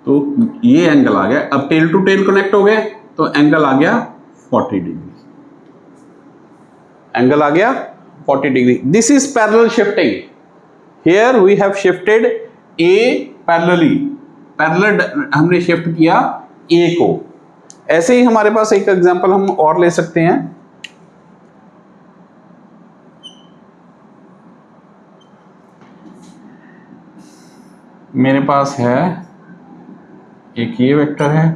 तो ये एंगल आ गया। अब टेल टू टेल कनेक्ट हो गए तो एंगल आ गया 40 डिग्री, एंगल आ गया 40 degree. This is parallel shifting. Here we have shifted A parallelly, parallel हमने शिफ्ट किया ए को। ऐसे ही हमारे पास एक एग्जांपल हम और ले सकते हैं। मेरे पास है एक ये वेक्टर है,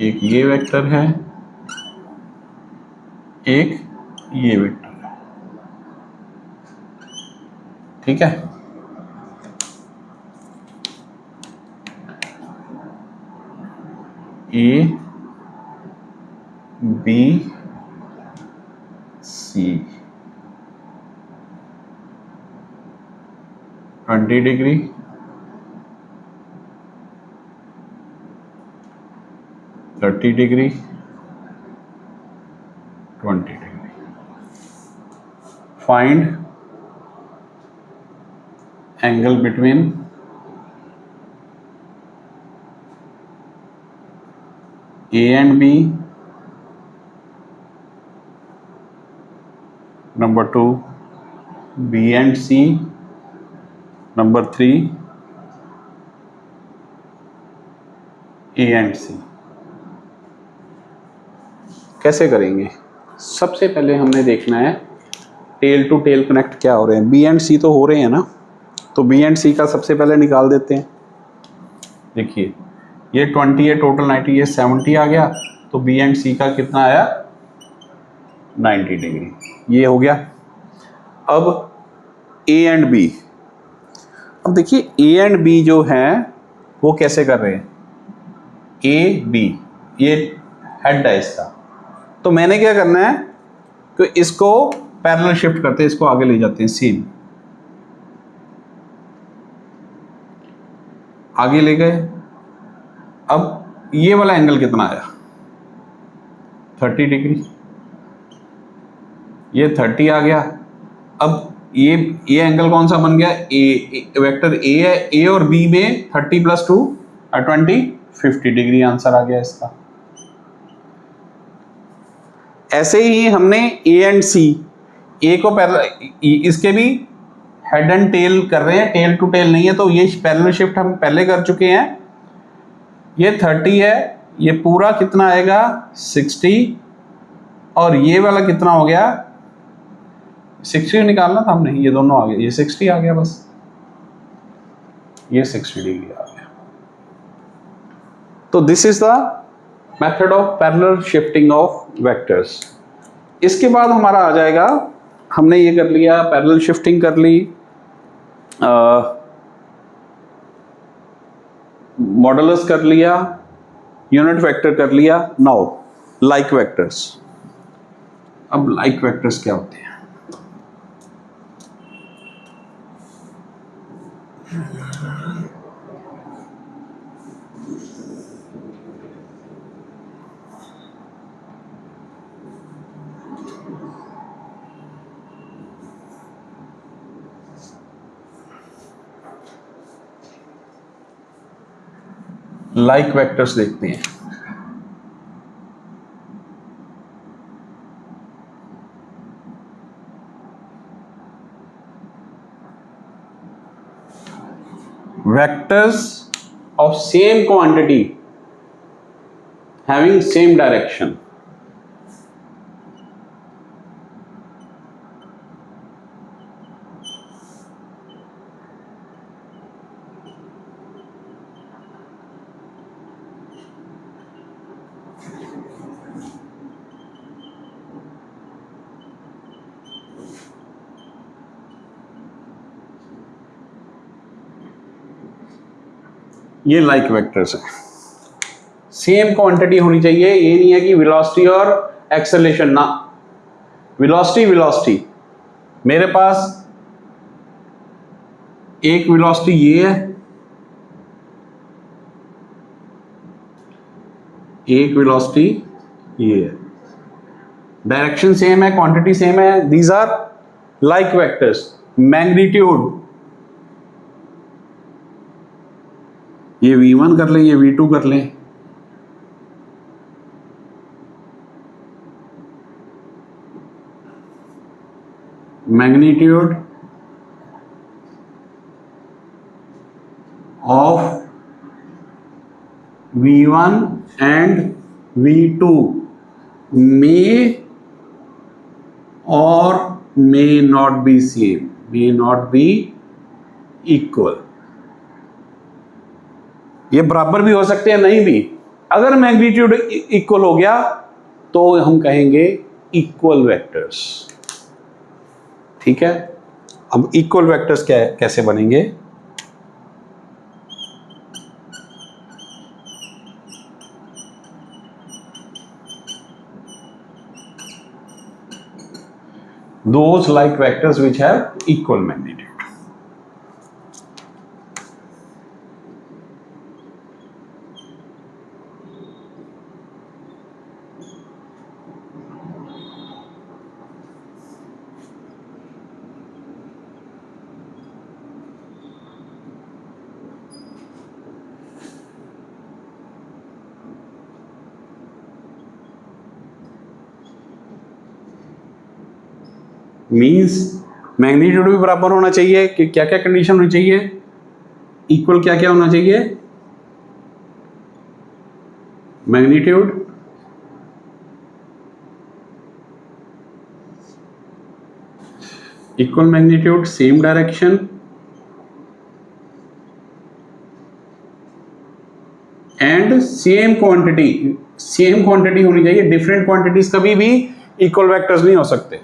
एक ये वेक्टर है, एक ये वेक्टर है, ठीक है। A B C 20 degree, 30 degree, 20 degree. Find angle between A and B, number 2 B and C, number 3 A and C। कैसे करेंगे? सबसे पहले हमने देखना है टेल टू टेल कनेक्ट क्या हो रहे हैं। B and C तो हो रहे हैं ना, तो B and C का सबसे पहले निकाल देते हैं। देखिए, ये 20 है, टोटल 90, ये 70 आ गया, तो बी एंड सी का कितना आया? 90 डिग्री। ये हो गया। अब ए एंड बी, अब देखिए ए एंड बी जो है वो कैसे कर रहे हैं? ए बी, ये हेड है इसका, तो मैंने क्या करना है कि इसको पैरेलल शिफ्ट करते हैं, इसको आगे ले जाते हैं, सेम आगे ले गए। अब ये वाला एंगल कितना आया? 30 डिग्री, ये 30 आ गया। अब ये एंगल कौन सा बन गया? ए वेक्टर ए है, ए और बी में 30 + 2 20, 50 डिग्री आंसर आ गया इसका। ऐसे ही हमने ए एंड सी, ए को पैरेलल, इसके भी हेड एंड टेल कर रहे हैं, टेल टू टेल नहीं है, तो ये पैरेलल शिफ्ट हम पहले कर चुके हैं। ये 30 है, ये पूरा कितना आएगा 60, और ये वाला कितना हो गया 60 निकालना था हमने, ये दोनों आ गए, ये 60 आ गया, बस ये 60 डिग्री आ गया। तो this is the method of parallel shifting of vectors. इसके बाद हमारा आ जाएगा, हमने ये कर लिया, पैरेलल शिफ्टिंग कर ली, मॉडुलस कर लिया, यूनिट वेक्टर कर लिया। Now like vectors. अब लाइक वेक्टर्स क्या होते हैं? लाइक वेक्टर्स देखते हैं। Vectors of same quantity having same direction. ये लाइक वेक्टर्स हैं, सेम क्वांटिटी होनी चाहिए। ये नहीं है कि वेलोसिटी और एक्सेलरेशन ना, वेलोसिटी वेलोसिटी, मेरे पास एक वेलोसिटी ये है, एक वेलोसिटी ये है, डायरेक्शन सेम है, क्वांटिटी सेम है, these are like vectors. Magnitude, ये v1 कर लें, ये v2 कर लें, magnitude of v1 and v2 may or may not be same, may not be equal। ये बराबर भी हो सकते हैं, नहीं भी। अगर मैग्नीट्यूड इक्वल हो गया तो हम कहेंगे इक्वल वेक्टर्स। ठीक है, अब इक्वल वेक्टर्स कैसे बनेंगे? those like vectors which have equal magnitude. Means magnitude भी बराबर होना चाहिए कि क्या क्या कंडीशन होनी चाहिए, इक्वल क्या क्या होना चाहिए, magnitude, equal magnitude, same direction and same quantity. Same quantity होनी चाहिए, डिफरेंट क्वांटिटीज कभी भी इक्वल वेक्टर्स नहीं हो सकते।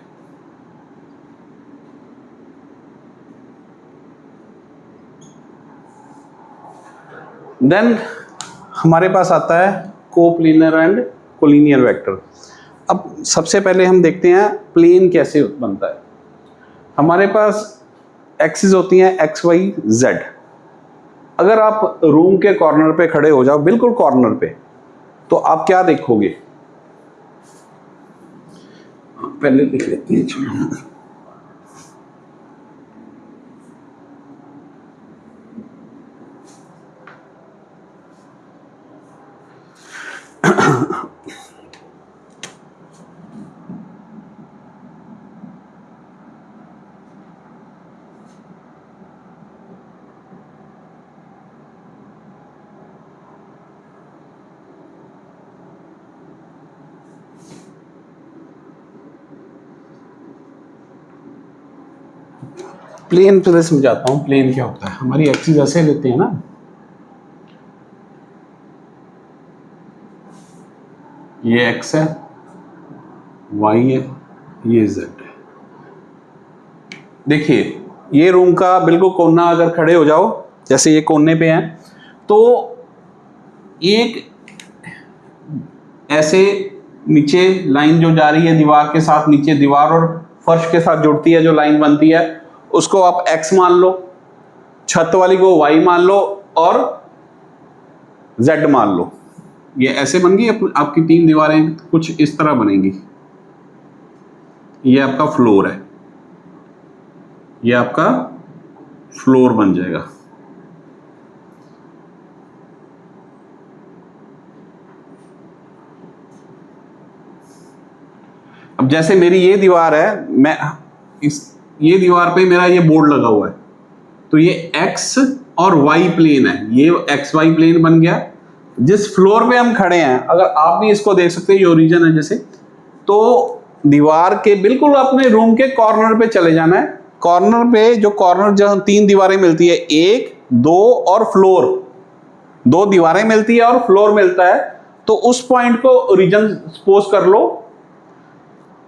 देन हमारे पास आता है कोप्लेनर एंड कोलिनियर वेक्टर। अब सबसे पहले हम देखते हैं प्लेन कैसे बनता है। हमारे पास एक्सिस होती हैं एक्स वाई जेड। अगर आप रूम के कॉर्नर पे खड़े हो जाओ, बिल्कुल कॉर्नर पे, तो आप क्या देखोगे? पहले लिख लेते हैं। प्लेन पहले समझाता हूँ, प्लेन क्या होता है। हमारी एक्सिस ऐसे लेते हैं ना, ये एक्स है, वाई है, ये जेड है। देखिए ये रूम का बिल्कुल कोना अगर खड़े हो जाओ, जैसे ये कोने पे है, तो एक ऐसे नीचे लाइन जो जा रही है दीवार के साथ, नीचे दीवार और फर्श के साथ जुड़ती है जो लाइन बनती है, उसको आप एक्स मान लो, छत वाली को वाई मान लो और जेड मान लो। ये ऐसे बन गई आपकी तीन दीवारें, कुछ इस तरह बनेंगी। ये आपका फ्लोर है, ये आपका फ्लोर बन जाएगा। अब जैसे मेरी ये दीवार है, मैं ये दीवार पे मेरा ये बोर्ड लगा हुआ है, तो ये एक्स और वाई प्लेन है, ये एक्स वाई प्लेन बन गया। जिस फ्लोर पे हम खड़े हैं, अगर आप भी इसको देख सकते हैं, ये ओरिजिन है जैसे, तो दीवार के बिल्कुल अपने रूम के कॉर्नर पे चले जाना है। कॉर्नर पे जो कॉर्नर जहां तीन दीवारें मिलती है, एक दो और फ्लोर, दो दीवारें मिलती है और फ्लोर मिलता है, तो उस पॉइंट को ओरिजिन सपोज कर लो।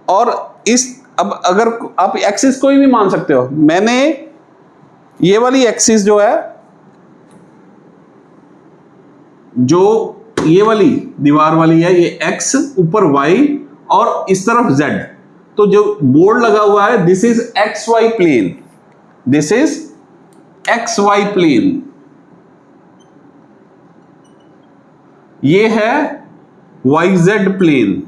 और इस अब अगर आप एक्सिस कोई भी मान सकते हो, मैंने ये वाली एक्सिस जो है, जो ये वाली दीवार वाली है, ये एक्स, ऊपर वाई और इस तरफ जेड, तो जो बोर्ड लगा हुआ है this is X Y plane, this is X Y plane, ये है वाई जेड प्लेन।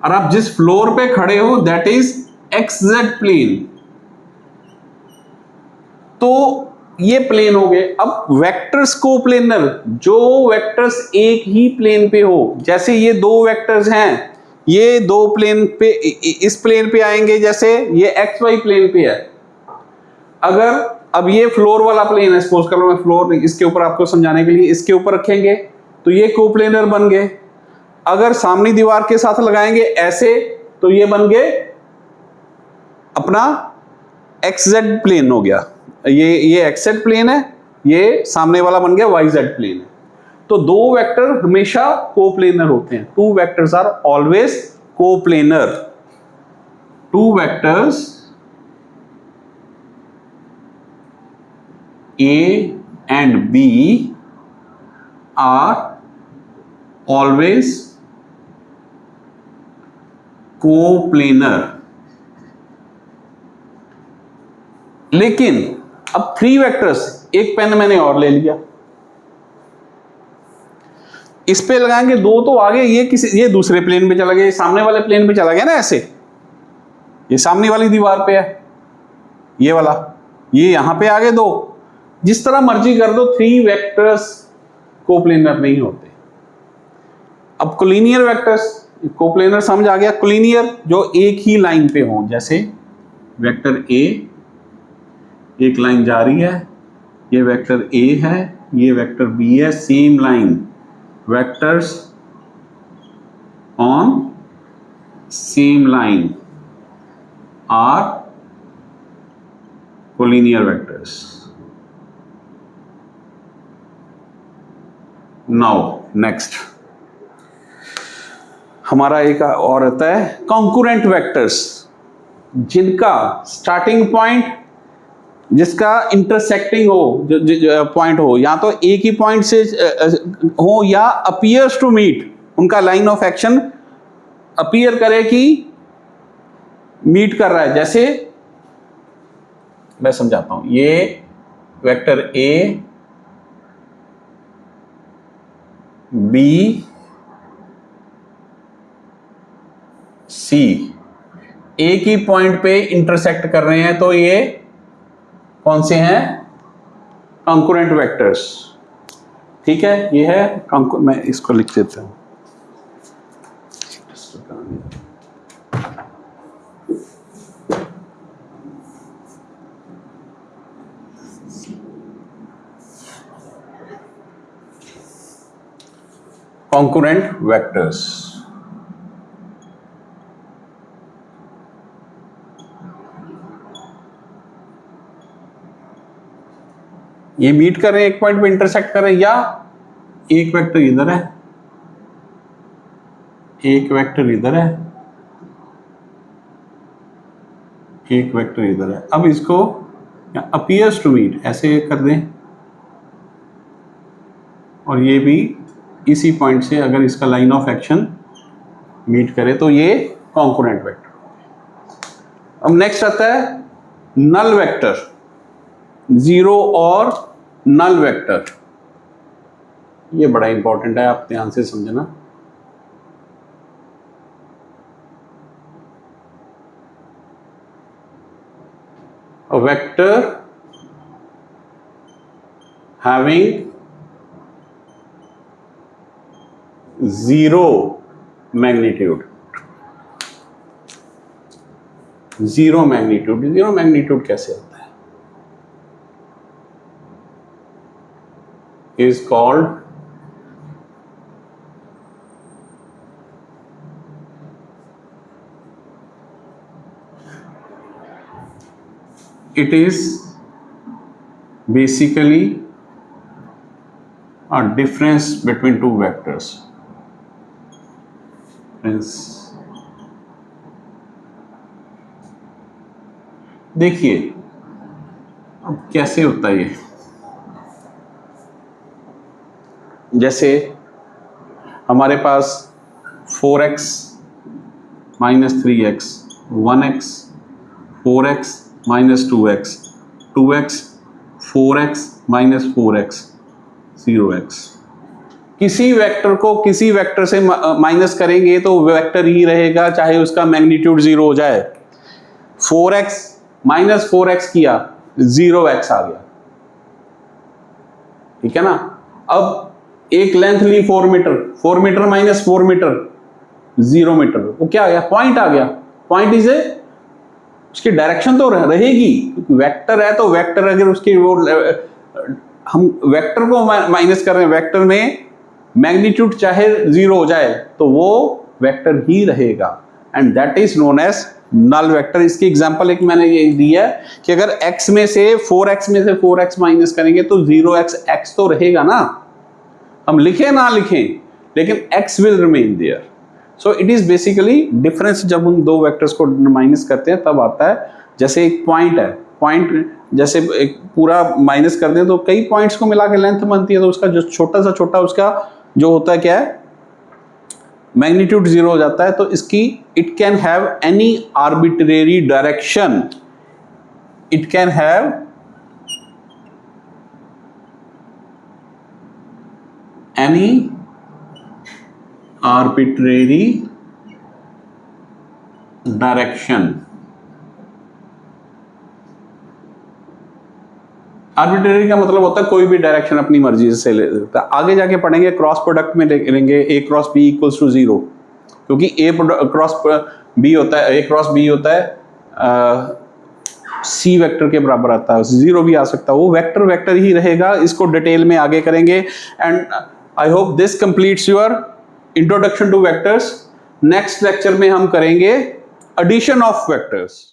और आप जिस फ्लोर पे खड़े हो that is X Z plane. तो ये प्लेन हो गए। अब वेक्टर्स कोप्लेनर, जो वेक्टर्स एक ही प्लेन पे हो, जैसे ये दो वेक्टर्स हैं, ये दो प्लेन पे, इस प्लेन पे आएंगे, जैसे ये एक्स वाई प्लेन पे है। अगर अब ये फ्लोर वाला प्लेन है, सपोज करो मैं फ्लोर इसके ऊपर आपको समझाने के लिए इसके ऊपर रखेंगे, तो ये कोप्लेनर बन गए। अगर सामने दीवार के साथ लगाएंगे ऐसे, तो ये बन गए अपना एक्स जेड प्लेन हो गया। ये एक्स जेड प्लेन है, ये सामने वाला बन गया वाई जेड प्लेन है। तो दो वेक्टर हमेशा कोप्लेनर होते हैं। Two vectors are always coplanar. Two vectors A and B are always coplanar. लेकिन अब थ्री वेक्टर्स, एक पेन मैंने और ले लिया, इस पे लगाएंगे दो, तो आगे ये दूसरे प्लेन पे चला गया, ये सामने वाले प्लेन पे चला गया ना, ऐसे ये सामने वाली दीवार पे है ये वाला, ये यहां पे आगे दो, जिस तरह मर्जी कर दो, थ्री वेक्टर्स कोप्लेनर नहीं होते। अब कोलिनियर वेक्टर्स, कोप्लेनर समझ आ गया। कोलिनियर जो एक ही लाइन पे हो, जैसे वेक्टर ए, एक लाइन जा रही है, ये वेक्टर ए है, ये वेक्टर बी है, same line, vectors on same line are collinear vectors. Now next हमारा एक और आता है कॉन्करेंट वेक्टर्स, जिनका स्टार्टिंग पॉइंट, जिसका इंटरसेक्टिंग हो, जो पॉइंट हो, या तो एक ही पॉइंट से हो या अपीयर्स टू मीट, उनका लाइन ऑफ एक्शन अपीयर करे कि मीट कर रहा है। जैसे मैं समझाता हूं, ये वेक्टर ए बी सी एक ही पॉइंट पे इंटरसेक्ट कर रहे हैं, तो ये कौन से हैं? Concurrent vectors. ठीक है, ये है मैं इसको लिख देता हूं। कॉन्करेंट वेक्टर्स, ये मीट कर रहे हैं, एक पॉइंट पे इंटरसेक्ट कर रहे हैं, या एक वेक्टर इधर है, एक वेक्टर इधर है, एक वेक्टर इधर है। अब इसको अपीयर्स टू मीट ऐसे कर दें, और ये भी इसी पॉइंट से अगर इसका लाइन ऑफ एक्शन मीट करे तो ये कॉन्करेंट वेक्टर। अब नेक्स्ट आता है नल वेक्टर, जीरो और नल वेक्टर। ये बड़ा इंपॉर्टेंट है, आप ध्यान से समझना। A vector having zero magnitude, zero magnitude कैसे होता है? Is called it is basically a difference between two vectors. देखिए अब कैसे होता है ये, जैसे हमारे पास 4x minus 3x, 1x 4x minus 2x, 2x 4x minus 4x 0x। किसी वेक्टर को किसी वेक्टर से माइनस करेंगे तो वेक्टर ही रहेगा, चाहे उसका मैग्नीट्यूड 0 हो जाए। 4x माइनस 4x किया, 0x आ गया, ठीक है ना। अब एक लेंथ ली 4 metre, 4 metre minus 4 metre 0 metre, वो क्या आ गया? पॉइंट आ गया। पॉइंट इज ए, उसकी डायरेक्शन तो रहेगी, वेक्टर है तो वेक्टर अगर उसकी वो हम वेक्टर को माइनस कर रहे हैं, वेक्टर में मैग्नीट्यूड चाहे 0 हो जाए तो वो वेक्टर ही रहेगा, and that is known as null vector. इसकी एग्जांपल एक मैंने ये दी है कि अगर x में से 4x माइनस करेंगे तो 0x, x तो रहेगा ना, हम लिखें ना लिखें लेकिन x will remain there. So it is basically difference जब हम दो वेक्टर्स को माइनस करते हैं तब आता है। जैसे एक पॉइंट है, पॉइंट जैसे एक पूरा माइनस कर दें तो कई पॉइंट्स को मिला के लेंथ बनती है, तो उसका जो छोटा उसका जो होता है क्या है, मैग्नीट्यूड 0 हो जाता है। तो इसकी it can have any arbitrary direction, it can have any arbitrary direction. Arbitrary का मतलब होता है कोई भी डायरेक्शन अपनी मर्जी से ले सकता है। आगे जाके पढ़ेंगे, क्रॉस प्रोडक्ट में लेंगे a cross b equals to 0, क्योंकि a क्रॉस b होता है, a क्रॉस b होता है c वेक्टर के बराबर आता है, 0 भी आ सकता है, वो वेक्टर ही रहेगा। इसको डिटेल में आगे करेंगे। And I hope this completes your introduction two vectors. Next lecture में हम करेंगे एडिशन ऑफ वेक्टर्स।